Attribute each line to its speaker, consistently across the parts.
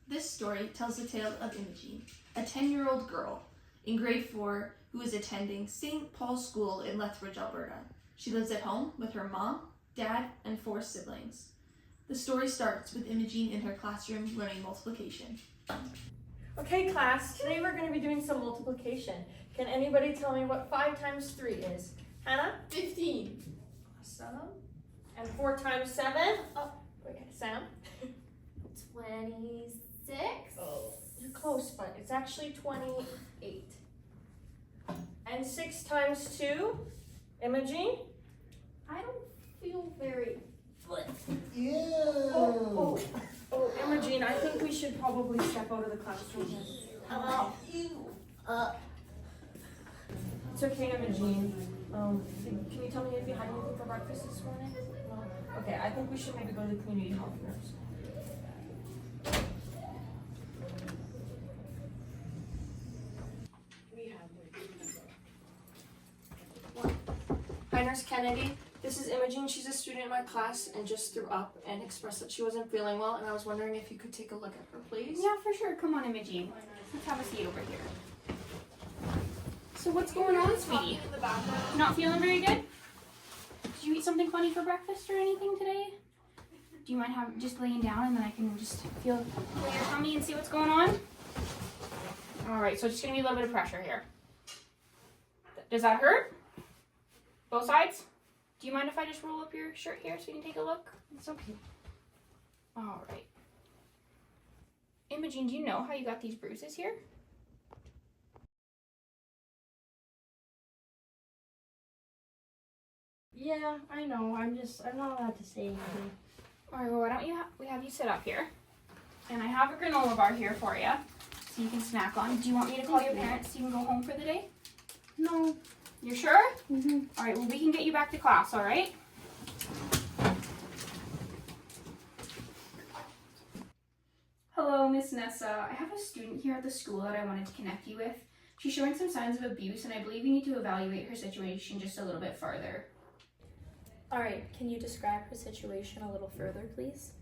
Speaker 1: This story tells the tale of Imogene, a 10-year-old girl in grade 4 who is attending St. Paul's School in Lethbridge, Alberta. She lives at home with her mom, dad, and 4 siblings. The story starts with Imogene in her classroom learning multiplication.
Speaker 2: Okay, class, today we're going to be doing some multiplication. Can anybody tell me what 5 times 3 is? Hannah?
Speaker 3: 15.
Speaker 2: Awesome. And 4 times 7? Oh, okay, Sam?
Speaker 3: 26.
Speaker 2: Oh, you're close, but it's actually 28. And 6 times 2? Imogene?
Speaker 3: I don't feel very good.
Speaker 2: Oh, Imogene, I think we should probably step out of the classroom. It's okay, Imogene. Can you tell me if you had anything for breakfast this morning? No? Okay, I think we should maybe go to the community health nurse. Hi, Nurse Kennedy. This is Imogene. She's a student in my class and just threw up and expressed that she wasn't feeling well, and I was wondering if you could take a look at her, please.
Speaker 4: Yeah, for sure. Come on, Imogene. Let's have a seat over here. So what's going on, sweetie? Not feeling very good? Did you eat something funny for breakfast or anything today? Do you mind just laying down and then I can just feel your tummy and see what's going on? All right, so just gonna be a little bit of pressure here. Does that hurt? Both sides? Do you mind if I just roll up your shirt here so you can take a look? It's okay. All right. Imogene, do you know how you got these bruises here?
Speaker 3: Yeah, I know. I'm not allowed to say anything.
Speaker 4: All right, well, why don't we have you sit up here? And I have a granola bar here for you so you can snack on. Do you want me to call your parents so you can go home for the day?
Speaker 3: No.
Speaker 4: You're sure?
Speaker 3: Mm-hmm.
Speaker 4: All right, well, we can get you back to class, all right? Hello, Miss Nessa. I have a student here at the school that I wanted to connect you with. She's showing some signs of abuse, and I believe you need to evaluate her situation just a little bit further.
Speaker 5: All right, can you describe her situation a little further, please?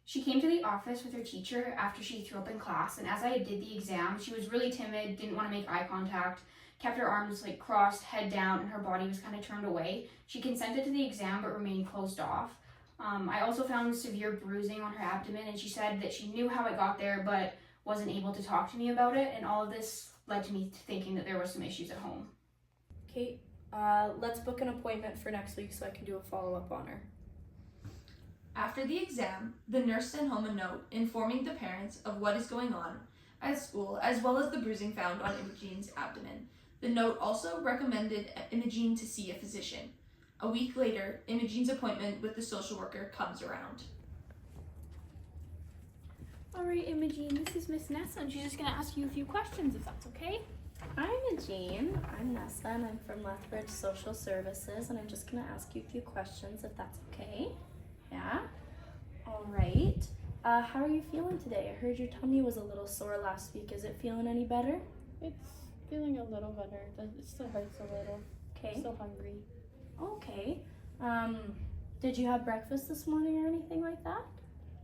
Speaker 4: She came to the office with her teacher after she threw up in class, and as I did the exam, she was really timid, didn't want to make eye contact, kept her arms crossed, head down, and her body was kind of turned away. She consented to the exam but remained closed off. I also found severe bruising on her abdomen, and she said that she knew how it got there but wasn't able to talk to me about it, and all of this led to me thinking that there were some issues at home.
Speaker 5: Okay, let's book an appointment for next week so I can do a follow-up on her.
Speaker 1: After the exam, the nurse sent home a note informing the parents of what is going on at school, as well as the bruising found on Imogene's abdomen. The note also recommended Imogene to see a physician. A week later, Imogene's appointment with the social worker comes around.
Speaker 4: All right, Imogene, this is Miss Nessa, and she's just going to ask you a few questions, if that's okay.
Speaker 5: Hi, Imogene. I'm Nessa, and I'm from Lethbridge Social Services, and I'm just going to ask you a few questions, if that's okay. Yeah? All right. How are you feeling today? I heard your tummy was a little sore last week. Is it feeling any better?
Speaker 6: It's feeling a little better. It still hurts a little.
Speaker 5: Okay.
Speaker 6: I'm still hungry.
Speaker 5: Okay. Did you have breakfast this morning or anything like that?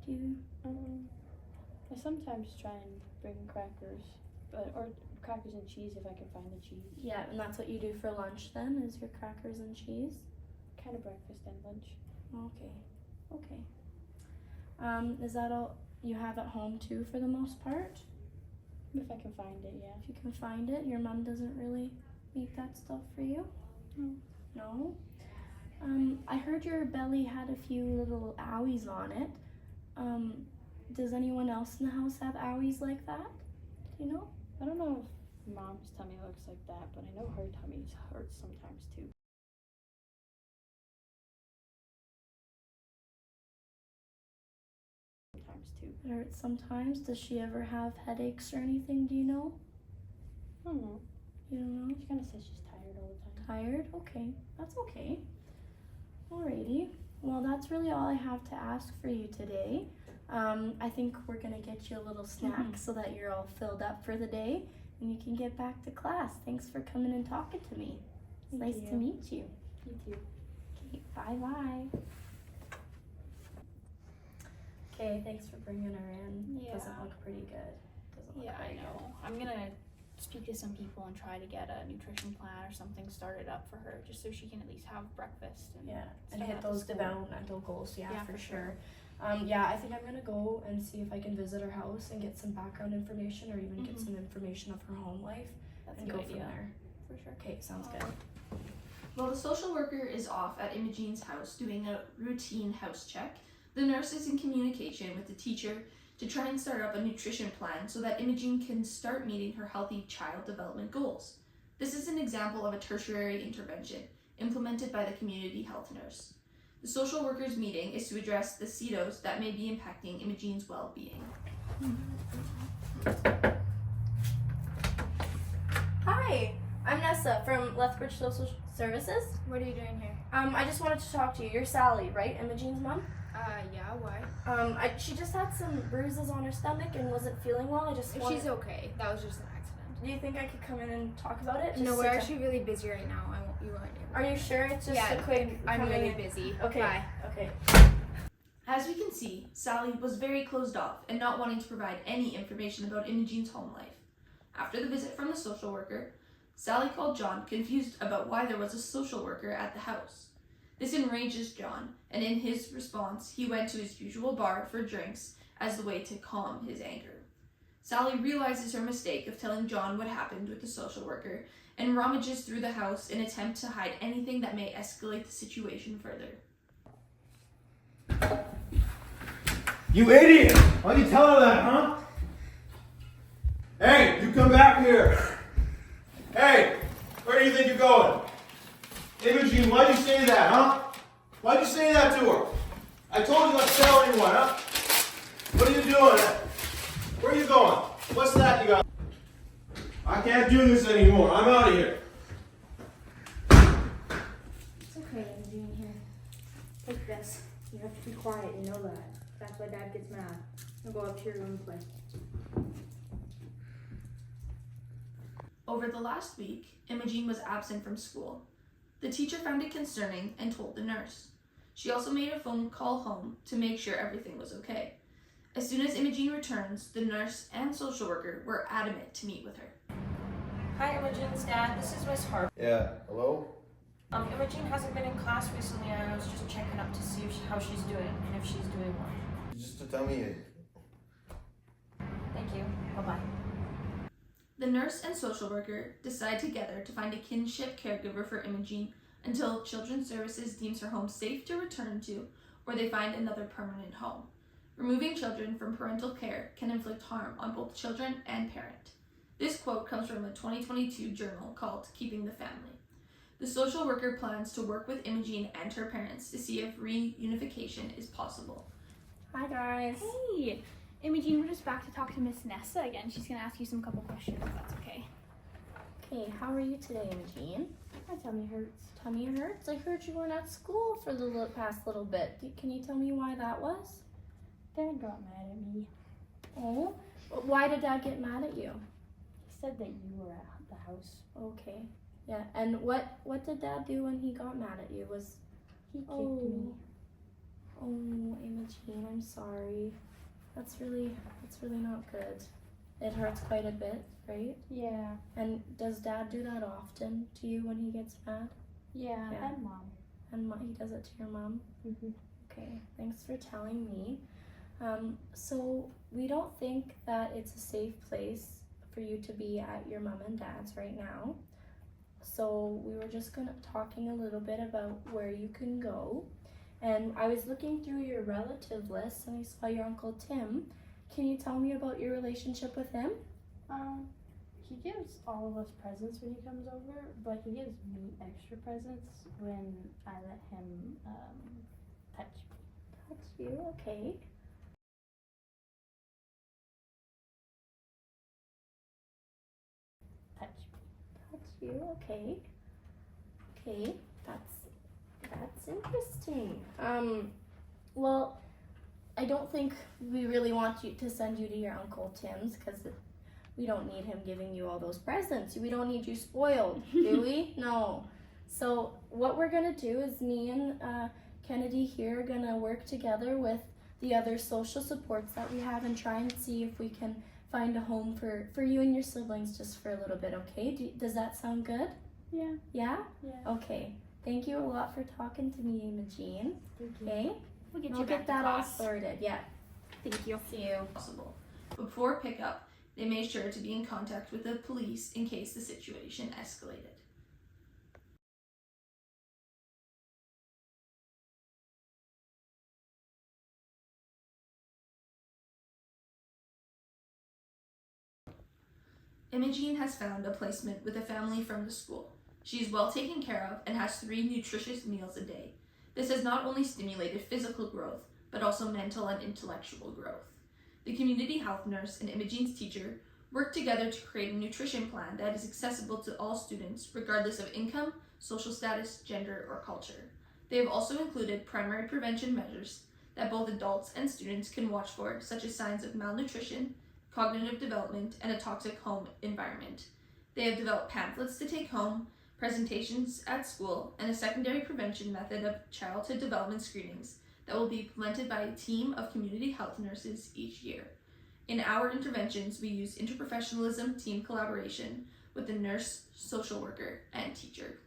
Speaker 5: Do you?
Speaker 6: I sometimes try and bring crackers, or crackers and cheese if I can find the cheese.
Speaker 5: Yeah, and that's what you do for lunch then, is your crackers and cheese?
Speaker 6: Kind of breakfast and lunch.
Speaker 5: Okay. Okay. Is that all you have at home too for the most part?
Speaker 6: If I can find it, yeah.
Speaker 5: If you can find it, your mom doesn't really make that stuff for you?
Speaker 6: No.
Speaker 5: No? I heard your belly had a few little owies on it. Does anyone else in the house have owies like that? Do you know?
Speaker 6: I don't know if mom's tummy looks like that, but I know her tummy hurts sometimes too.
Speaker 5: It hurts sometimes. Does she ever have headaches or anything? Do you know?
Speaker 6: I don't know.
Speaker 5: You don't know?
Speaker 6: She kind of says she's tired all the time.
Speaker 5: Tired? Okay. That's okay. Alrighty. Well, that's really all I have to ask for you today. I think we're going to get you a little snack so that you're all filled up for the day and you can get back to class. Thanks for coming and talking to me. It's nice to meet you.
Speaker 6: You too.
Speaker 5: Okay, bye-bye. Okay, thanks for bringing her in.
Speaker 4: Yeah.
Speaker 5: Doesn't look pretty good. Doesn't look
Speaker 4: Yeah, I
Speaker 5: very
Speaker 4: know. I'm gonna speak to some people and try to get a nutrition plan or something started up for her, just so she can at least have breakfast. And
Speaker 5: Yeah, and
Speaker 4: stuff
Speaker 5: hit
Speaker 4: at the
Speaker 5: those
Speaker 4: school.
Speaker 5: developmental goals. Yeah,
Speaker 4: Yeah,
Speaker 5: for
Speaker 4: for
Speaker 5: sure. Yeah, I think I'm gonna go and see if I can visit her house and get some background information, or even get some information of her home life,
Speaker 4: That's
Speaker 5: and
Speaker 4: a
Speaker 5: go
Speaker 4: good
Speaker 5: from
Speaker 4: idea.
Speaker 5: there.
Speaker 4: For sure.
Speaker 5: Okay, sounds good.
Speaker 1: While the social worker is off at Imogene's house doing a routine house check, the nurse is in communication with the teacher to try and start up a nutrition plan so that Imogene can start meeting her healthy child development goals. This is an example of a tertiary intervention implemented by the community health nurse. The social worker's meeting is to address the CETOs that may be impacting Imogene's well-being.
Speaker 5: Hi, I'm Nessa from Lethbridge Social Services.
Speaker 6: What are you doing here?
Speaker 5: I just wanted to talk to you. You're Sally, right? Imogene's mom?
Speaker 6: Yeah, why?
Speaker 5: She just had some bruises on her stomach and wasn't feeling well. I just wanted...
Speaker 6: She's okay. That was just an accident.
Speaker 5: Do you think I could come in and talk about it?
Speaker 6: No,
Speaker 5: Just
Speaker 6: we're
Speaker 5: to-
Speaker 6: actually really busy right now. You weren't able.
Speaker 5: Are you sure? It's just
Speaker 6: yeah,
Speaker 5: a quick...
Speaker 6: I'm
Speaker 5: coming
Speaker 6: really
Speaker 5: in.
Speaker 6: busy.
Speaker 5: Okay.
Speaker 6: Bye.
Speaker 5: Okay.
Speaker 1: As we can see, Sally was very closed off and not wanting to provide any information about Imogene's home life. After the visit from the social worker, Sally called John, confused about why there was a social worker at the house. This enrages John, and in his response, he went to his usual bar for drinks as the way to calm his anger. Sally realizes her mistake of telling John what happened with the social worker and rummages through the house in an attempt to hide anything that may escalate the situation further.
Speaker 7: You idiot! Why'd you tell her that, huh? Hey, you come back here! Hey, where do you think you're going? Imogene, why'd you say that, huh? Why'd you say that to her? I told you not to tell anyone, huh? What are you doing? Where are you going? What's that you got? I can't do this anymore. I'm out of here.
Speaker 3: It's okay, Imogene. Here. Take this. You have to be quiet, you know that. That's why Dad gets mad. Now go up to your room and play.
Speaker 1: Over the last week, Imogene was absent from school. The teacher found it concerning and told the nurse. She also made a phone call home to make sure everything was okay. As soon as Imogene returns, the nurse and social worker were adamant to meet with her.
Speaker 2: Hi, Imogene's dad. This is Miss Harper.
Speaker 7: Yeah, hello?
Speaker 2: Imogene hasn't been in class recently, and I was just checking up to see how she's doing and if she's doing well.
Speaker 7: Just to tell me.
Speaker 2: Thank you. Bye-bye.
Speaker 1: The nurse and social worker decide together to find a kinship caregiver for Imogene until Children's Services deems her home safe to return to or they find another permanent home. Removing children from parental care can inflict harm on both children and parent. This quote comes from a 2022 journal called Keeping the Family. The social worker plans to work with Imogene and her parents to see if reunification is possible.
Speaker 5: Hi, guys.
Speaker 4: Hey, Imogene, we're just back to talk to Miss Nessa again. She's gonna ask you some couple questions, if that's okay.
Speaker 5: Okay, how are you today, Imogene?
Speaker 3: My tummy hurts.
Speaker 5: Tummy hurts? I heard you weren't at school for the past little bit. Can you tell me why that was?
Speaker 3: Dad got mad at me.
Speaker 5: Oh, why did Dad get mad at you?
Speaker 3: He said that you were at the house.
Speaker 5: Okay, yeah. And what did Dad do when he got mad at you?
Speaker 3: He kicked me.
Speaker 5: Oh, Imogene, I'm sorry. That's really not good. It hurts quite a bit, right?
Speaker 3: Yeah.
Speaker 5: And does Dad do that often to you when he gets mad?
Speaker 3: Yeah.
Speaker 5: Yeah.
Speaker 3: And Mom.
Speaker 5: And he does it to your mom?
Speaker 3: Mm-hmm.
Speaker 5: Okay, thanks for telling me. So we don't think that it's a safe place for you to be at your mom and dad's right now. So we were just talking a little bit about where you can go. And I was looking through your relative list and I saw your Uncle Tim. Can you tell me about your relationship with him?
Speaker 3: He gives all of us presents when he comes over, but he gives me extra presents when I let him touch me.
Speaker 5: Touch you, okay.
Speaker 3: Touch me.
Speaker 5: Touch you, okay. Okay, that's interesting. Well, I don't think we really want you to send you to your Uncle Tim's because we don't need him giving you all those presents. We don't need you spoiled, do we? No. So what we're gonna do is me and Kennedy here are gonna work together with the other social supports that we have and try and see if we can find a home for you and your siblings just for a little bit, okay? Does that sound good?
Speaker 6: Yeah.
Speaker 5: Yeah?
Speaker 6: Yeah.
Speaker 5: Okay. Thank you a lot for talking to me, Imogene.
Speaker 6: Thank you.
Speaker 5: Okay?
Speaker 4: We'll get
Speaker 5: We'll
Speaker 4: you back
Speaker 5: get
Speaker 4: to
Speaker 5: that all
Speaker 4: class.
Speaker 5: sorted. Yeah.
Speaker 4: Thank you.
Speaker 5: See you.
Speaker 1: Possible. Before pickup, they made sure to be in contact with the police in case the situation escalated. Imogene has found a placement with a family from the school. She is well taken care of and has 3 nutritious meals a day. This has not only stimulated physical growth, but also mental and intellectual growth. The community health nurse and Imogene's teacher work together to create a nutrition plan that is accessible to all students, regardless of income, social status, gender, or culture. They have also included primary prevention measures that both adults and students can watch for, such as signs of malnutrition, cognitive development, and a toxic home environment. They have developed pamphlets to take home, presentations at school, and a secondary prevention method of childhood development screenings that will be implemented by a team of community health nurses each year. In our interventions, we use interprofessionalism, team collaboration with the nurse, social worker, and teacher.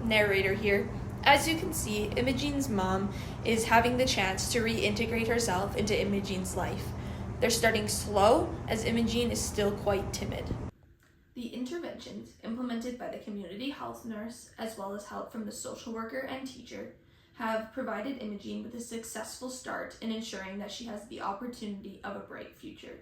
Speaker 1: Narrator here. As you can see, Imogene's mom is having the chance to reintegrate herself into Imogene's life. They're starting slow, as Imogene is still quite timid. The interventions implemented by the community health nurse, as well as help from the social worker and teacher, have provided Imogene with a successful start in ensuring that she has the opportunity of a bright future.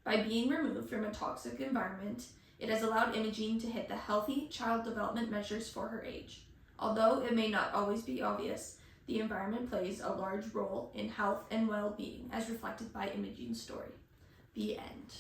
Speaker 1: By being removed from a toxic environment, it has allowed Imogene to hit the healthy child development measures for her age. Although it may not always be obvious, the environment plays a large role in health and well-being, as reflected by Imogene's story. The end.